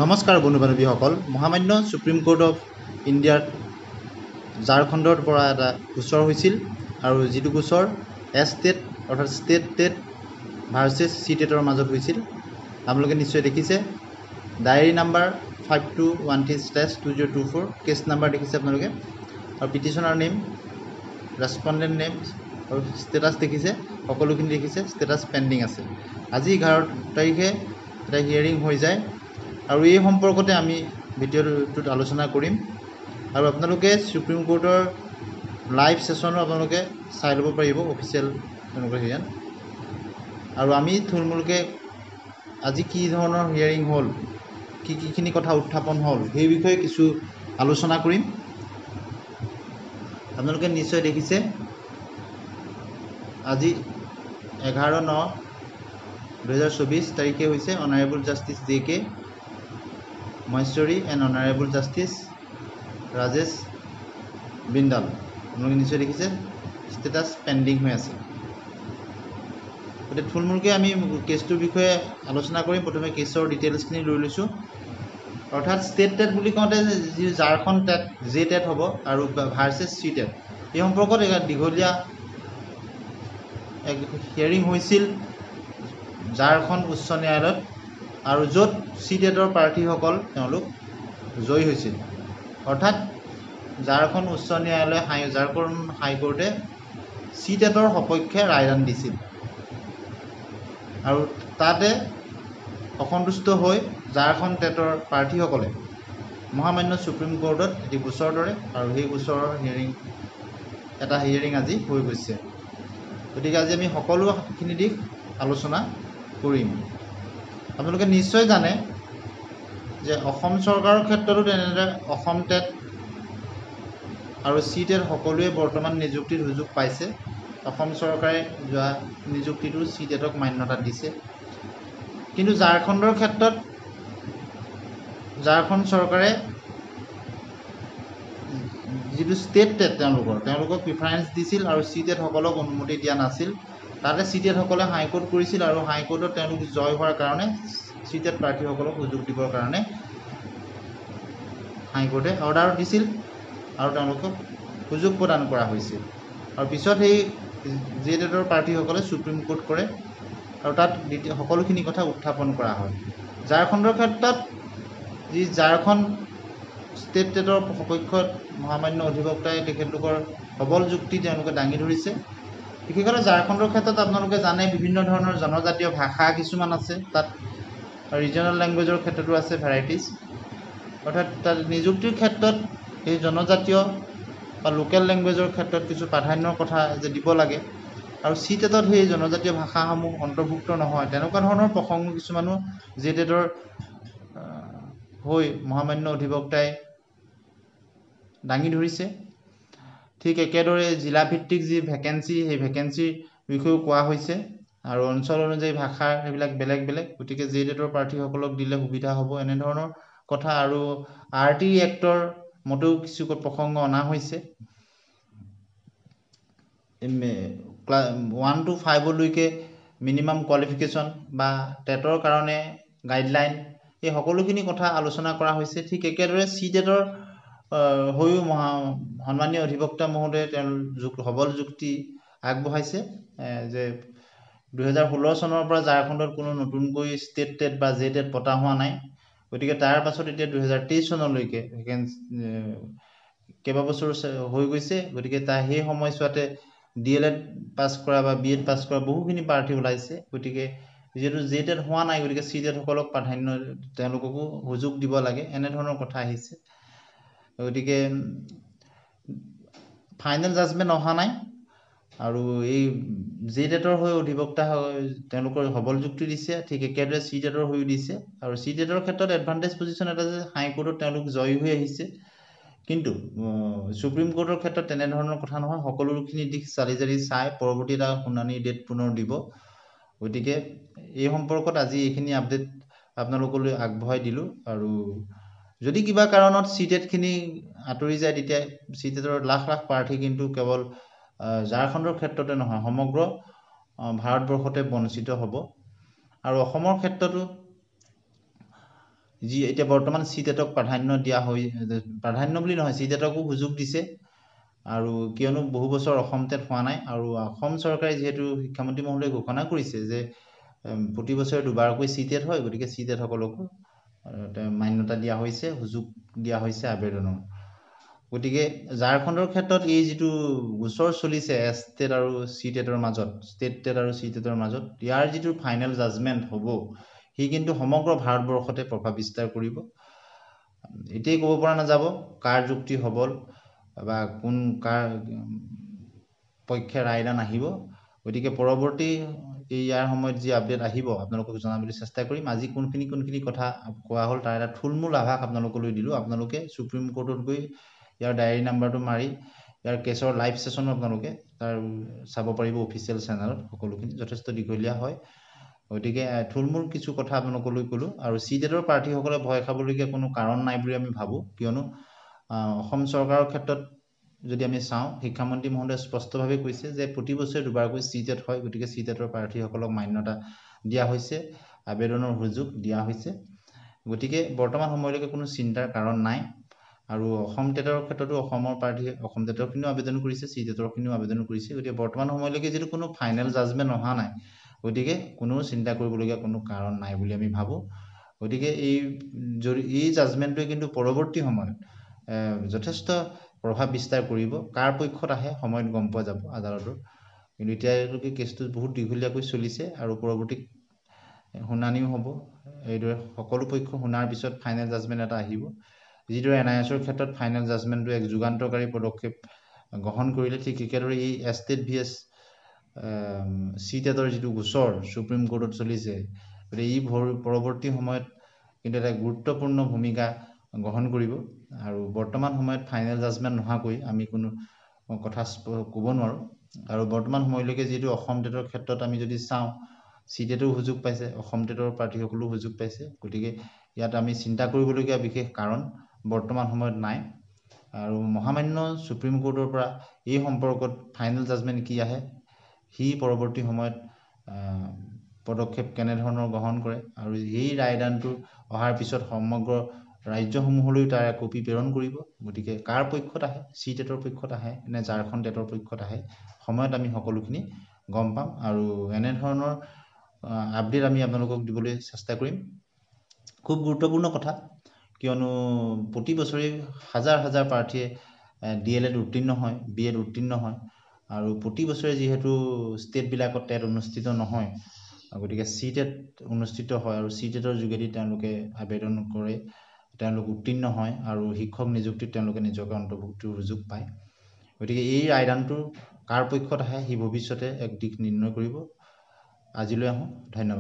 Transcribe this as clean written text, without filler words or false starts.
নমস্কাৰ বন্ধু বান্ধৱীসকল মহামান্য সুপ্ৰিম কোৰ্ট অফ ইণ্ডিয়াত ঝাৰখণ্ডৰ পৰা এটা গোচৰ হৈছিল আৰু যিটো গোচৰ টেট অৰ্থাৎ ষ্টেট টেট ভাৰ্চেছ টেটৰ মাজত হৈছিল আপোনালোকে নিশ্চয় দেখিছে ডায়েৰী নাম্বাৰ 5213/2024 কেছ নাম্বাৰ দেখিছে আপোনালোকে আৰু পিটিশ্যনাৰ নেম ৰেছপণ্ডেণ্ট নেম আৰু ষ্টেটাছ দেখিছে সকলোখিনি দেখিছে ষ্টেটাছ পেণ্ডিং আছে আজি 11 তাৰিখে এটা হিয়াৰিং হৈ যায় আৰু এই সম্পৰ্কতে আমি ভিডিঅ'টোত আলোচনা কৰিম আৰু আপোনালোকে সুপ্ৰিম কোৰ্টৰ লাইভ সেশনো আপোনালোকে চাই ল'ব পাৰিব অফিচিয়েল তেওঁলোকৰ হিয়াৰিং আৰু আমি থুলমূলকৈ আজি কি ধৰণৰ হিয়াৰিং হ'ল কিখিনি কথা উত্থাপন হ'ল সেই বিষয়ে কিছু আলোচনা কৰিম আপোনালোকে নিশ্চয় দেখিছে আজি 11/9/2024 তাৰিখে হৈছে honourable justice JK Maheshwari and honourable justice Rajesh Bindal আপোনালোকে নিশ্চয় দেখিছে ষ্টেটাছ পেণ্ডিং হৈ আছে গতিকে থুলমূলকৈ আমি কেছটোৰ বিষয়ে আলোচনা কৰিম প্ৰথমে কেছৰ ডিটেইলছখিনি লৈ লৈছোঁ অৰ্থাৎ ষ্টেট টেট বুলি কওঁতে যি ঝাৰখণ্ড টেট টেট হ'ব আৰু ভাৰ্চেছ টেট এই সম্পৰ্কত দীঘলীয়া এক হিয়াৰিং হৈছিল ঝাৰখণ্ড উচ্চ ন্যায়ালয়ত আৰু য'ত টেটৰ প্ৰাৰ্থীসকল তেওঁলোক জয়ী হৈছিল অৰ্থাৎ ঝাৰখণ্ড উচ্চ ন্যায়ালয় ঝাৰখণ্ড হাইকোৰ্টে টেটৰ সপক্ষে ৰায়দান দিছিল আৰু তাতে অসন্তুষ্ট হৈ ঝাৰখণ্ড টেটৰ প্ৰাৰ্থীসকলে মহামান্য সুপ্ৰিম কোৰ্টত এটি গোচৰ ধৰে আৰু সেই গোচৰৰ হিয়াৰিং আজি হৈ গৈছে গতিকে আজি আমি সকলোখিনি দিশ আলোচনা কৰিম আপোনালোকে নিশ্চয় জানে যে অসম চৰকাৰৰ ক্ষেত্ৰতো তেনেদৰে অসম টেট আৰু টেট সকলোৱে বৰ্তমান নিযুক্তিৰ সুযোগ পাইছে অসম চৰকাৰে যোৱা নিযুক্তিটো টেটক মান্যতা দিছে কিন্তু ঝাৰখণ্ডৰ ক্ষেত্ৰত ঝাৰখণ্ড চৰকাৰে যিটো ষ্টেট টেট তেওঁলোকক প্ৰিফাৰেঞ্চ দিছিল আৰু টেটসকলক অনুমতি দিয়া নাছিল তাতে টেটসকলে হাইকোৰ্ট কৰিছিল আৰু হাইকোৰ্টত তেওঁলোক জয় হোৱাৰ কাৰণে টেট প্ৰাৰ্থীসকলক সুযোগ দিবৰ কাৰণে হাইকোৰ্টে অৰ্ডাৰ দিছিল আৰু তেওঁলোকক সুযোগ প্ৰদান কৰা হৈছিল আৰু পিছত সেই টেটৰ প্ৰাৰ্থীসকলে সুপ্ৰিম কোৰ্ট কৰে আৰু তাত সকলোখিনি কথা উত্থাপন কৰা হয় ঝাৰখণ্ডৰ ক্ষেত্ৰত যি ঝাৰখণ্ড ষ্টেট টেটৰ সপক্ষত মহামান্য অধিবক্তাই তেখেতলোকৰ সবল যুক্তি তেওঁলোকে দাঙি ধৰিছে বিশেষকৈ ঝাৰখণ্ডৰ ক্ষেত্ৰত আপোনালোকে জানে বিভিন্ন ধৰণৰ জনজাতীয় ভাষা কিছুমান আছে তাত ৰিজনেল লেংগুৱেজৰ ক্ষেত্ৰতো আছে ভেৰাইটিজ অৰ্থাৎ তাত নিযুক্তিৰ ক্ষেত্ৰত এই জনজাতীয় বা লোকেল লেংগুৱেজৰ ক্ষেত্ৰত কিছু প্ৰাধান্যৰ কথা যে দিব লাগে আৰু টেটত সেই জনজাতীয় ভাষাসমূহ অন্তৰ্ভুক্ত নহয় তেনেকুৱা ধৰণৰ প্ৰসংগ কিছুমানো টেটৰ হৈ মহামান্য অধিবক্তাই দাঙি ধৰিছে ঠিক একেদৰে জিলাভিত্তিক যি ভেকেঞ্চি সেই ভেকেঞ্চিৰ বিষয়েও কোৱা হৈছে আৰু অঞ্চল অনুযায়ী ভাষাৰ সেইবিলাক বেলেগ বেলেগ গতিকে টেটৰ প্ৰাৰ্থীসকলক দিলে সুবিধা হ'ব এনেধৰণৰ কথা আৰু RT এক্টৰ মতেও কিছু প্ৰসংগ অনা হৈছে 1 to 5লৈকে মিনিমাম কোৱালিফিকেশ্যন বা টেটৰ কাৰণে গাইডলাইন এই সকলোখিনি কথা আলোচনা কৰা হৈছে ঠিক একেদৰে টেটৰ হৈও সন্মানীয় অধিবক্তা মহোদয়ে তেওঁ সবল যুক্তি আগবঢ়াইছে যে 2016 চনৰ পৰা ঝাৰখণ্ডত কোনো নতুনকৈ ষ্টেট টেট বা টেট পতা হোৱা নাই গতিকে তাৰ পাছত এতিয়া 2023 চনলৈকে কেইবাবছৰ হৈ গৈছে গতিকে সেই সময়ছোৱাতে DLED পাছ কৰা বা BEd পাছ কৰা বহুখিনি প্ৰাৰ্থী ওলাইছে গতিকে যিহেতু টেট হোৱা নাই গতিকে টেটসকলক প্ৰাধান্য তেওঁলোককো সুযোগ দিব লাগে এনেধৰণৰ কথা আহিছে গতিকে ফাইনেল জাজমেণ্ট অহা নাই আৰু এই টেটৰ হৈ অধিবক্তা তেওঁলোকৰ সবল যুক্তি দিছে ঠিক একেদৰে টেটৰ হৈও দিছে আৰু টেটৰ ক্ষেত্ৰত এডভান্টেজ পজিশ্যন এটা যে হাইকোৰ্টত তেওঁলোক জয়ী হৈ আহিছে কিন্তু সুপ্ৰিম কোৰ্টৰ ক্ষেত্ৰত তেনেধৰণৰ কথা নহয় সকলোখিনি দিশ চালি জাৰি চাই পৰৱৰ্তী এটা শুনানি ডেট পুনৰ দিব গতিকে এই সম্পৰ্কত আজি এইখিনি আপডেট আপোনালোকলৈ আগবঢ়াই দিলোঁ আৰু যদি কিবা কাৰণত টেটখিনি আঁতৰি যায় তেতিয়া টেটৰ লাখ লাখ প্ৰাৰ্থী কিন্তু কেৱল ঝাৰখণ্ডৰ ক্ষেত্ৰতে নহয় সমগ্ৰ ভাৰতবৰ্ষতে বঞ্চিত হ'ব আৰু অসমৰ ক্ষেত্ৰতো যি এতিয়া বৰ্তমান চিটেটক প্ৰাধান্য বুলি নহয়, চিটেটকো সুযোগ দিছে। আৰু কিয়নো বহু বছৰ অসম টেট হোৱা নাই, আৰু অসম চৰকাৰে যিহেতু শিক্ষামন্ত্ৰী মহোদয়ে ঘোষণা কৰিছে যে প্ৰতি বছৰে দুবাৰকৈ চিটেট হয়, গতিকে চিটেটসকলকো মান্যতা দিয়া হৈছে, সুযোগ দিয়া হৈছে আবেদনৰ। গতিকে ঝাৰখণ্ডৰ ক্ষেত্ৰত এই যিটো গোচৰ চলিছে এছ টেট আৰু চি টেটৰ মাজত, ষ্টেট টেট আৰু চি টেটৰ মাজত, ইয়াৰ যিটো ফাইনেল জাজমেণ্ট হ'ব, সি কিন্তু সমগ্ৰ ভাৰতবৰ্ষতে প্ৰভাৱ বিস্তাৰ কৰিব। এতিয়াই ক'ব পৰা নাযাব কাৰ যুক্তি সবল বা কাৰ পক্ষে ৰায়দান আহিব। গতিকে পৰৱৰ্তী ইয়াৰ সময়ত যি আপডেট আহিব আপোনালোকক জনাবলৈ চেষ্টা কৰিম। আজি কোনখিনি কথা কোৱা হ'ল তাৰ এটা থুলমূল আভাস আপোনালোকলৈ দিলোঁ। আপোনালোকে সুপ্ৰিম কোৰ্টত গৈ ইয়াৰ ডায়েৰী নাম্বাৰটো মাৰি ইয়াৰ কেছৰ লাইভ ছেশ্যনো আপোনালোকে তাৰ চাব পাৰিব অফিচিয়েল চেনেলত। সকলোখিনি যথেষ্ট দীঘলীয়া হয়, গতিকে থুলমূল কিছু কথা আপোনালোকলৈ ক'লোঁ। আৰু চি টেটৰ প্ৰাৰ্থীসকলে ভয় খাবলগীয়া কোনো কাৰণ নাই বুলি আমি ভাবোঁ, কিয়নো অসম চৰকাৰৰ ক্ষেত্ৰত যদি আমি চাওঁ, শিক্ষামন্ত্ৰী মহোদয়ে স্পষ্টভাৱে কৈছে যে প্ৰতি বছৰে দুবাৰকৈ চি টেট হয়, গতিকে চি টেটৰ প্ৰাৰ্থীসকলক মান্যতা দিয়া হৈছে, আবেদনৰ সুযোগ দিয়া হৈছে। গতিকে বৰ্তমান সময়লৈকে কোনো চিন্তাৰ কাৰণ নাই। আৰু অসম টেটৰ ক্ষেত্ৰতো অসম টেটৰখিনিও আবেদন কৰিছে, চি টেটৰখিনিও আবেদন কৰিছে। গতিকে বৰ্তমান সময়লৈকে যিটো কোনো ফাইনেল জাজমেণ্ট অহা নাই, গতিকে কোনো চিন্তা কৰিবলগীয়া কোনো কাৰণ নাই বুলি আমি ভাবোঁ। গতিকে এই জাজমেণ্টটোৱে কিন্তু পৰৱৰ্তী সময়ত যথেষ্ট প্ৰভাৱ বিস্তাৰ কৰিব। কাৰ পক্ষত আহে সময়ত গম পোৱা যাব আদালতৰ। কিন্তু এতিয়ালৈকে কেছটো বহুত দীঘলীয়াকৈ চলিছে আৰু পৰৱৰ্তী শুনানিও হ'ব। এইদৰে সকলো পক্ষ শুনাৰ পিছত ফাইনেল জাজমেণ্ট এটা আহিব। যিদৰে NISৰ ক্ষেত্ৰত ফাইনেল জাজমেণ্টটো এক যুগান্তকাৰী পদক্ষেপ গ্ৰহণ কৰিলে, ঠিক একেদৰে এই এছ টেট VS চি টেটৰ যিটো গোচৰ সুপ্ৰিম কোৰ্টত চলিছে, গতিকে ই পৰৱৰ্তী সময়ত কিন্তু এটা গুৰুত্বপূৰ্ণ ভূমিকা গ্ৰহণ কৰিব। আৰু বৰ্তমান সময়ত ফাইনেল জাজমেণ্ট নোহোৱাকৈ আমি কোনো কথা ক'ব নোৱাৰোঁ। আৰু বৰ্তমান সময়লৈকে যিহেতু অসম টেটৰ ক্ষেত্ৰত আমি যদি চাওঁ, চি টেটো সুযোগ পাইছে, অসম টেটৰ প্ৰাৰ্থীসকলেও সুযোগ পাইছে। গতিকে ইয়াত আমি চিন্তা কৰিবলগীয়া বিশেষ কাৰণ বৰ্তমান সময়ত নাই। আৰু মহামান্য সুপ্ৰিম কোৰ্টৰ পৰা এই সম্পৰ্কত ফাইনেল জাজমেণ্ট কি আহে, সি পৰৱৰ্তী সময়ত পদক্ষেপ কেনেধৰণৰ গ্ৰহণ কৰে, আৰু এই ৰায়দানটো অহাৰ পিছত সমগ্ৰ ৰাজ্যসমূহলৈ তাৰ কপি প্ৰেৰণ কৰিব। গতিকে কাৰ পক্ষত আহে, চি টেটৰ পক্ষত আহে নে ঝাৰখণ্ড টেটৰ পক্ষত আহে, সময়ত আমি সকলোখিনি গম পাম। আৰু এনেধৰণৰ আপডেট আমি আপোনালোকক দিবলৈ চেষ্টা কৰিম। খুব গুৰুত্বপূৰ্ণ কথা, কিয়নো প্ৰতি বছৰে হাজাৰ হাজাৰ প্ৰাৰ্থীয়ে DLED উত্তীৰ্ণ হয়, BEd উত্তীৰ্ণ হয়। আৰু প্ৰতি বছৰে যিহেতু ষ্টেটবিলাকত টেট অনুষ্ঠিত নহয়, গতিকে চি টেট অনুষ্ঠিত হয়, আৰু চি টেটৰ যোগেদি তেওঁলোকে আবেদন কৰে, তেওঁলোক উত্তীৰ্ণ হয়, আৰু শিক্ষক নিযুক্তিত তেওঁলোকে নিজকে অন্তৰ্ভুক্তিৰ সুযোগ পায়। গতিকে এই ৰায়দানটো কাৰ পক্ষত আহে সি ভৱিষ্যতে এক দিশ নিৰ্ণয় কৰিব। আজিলৈ আহোঁ, ধন্যবাদ।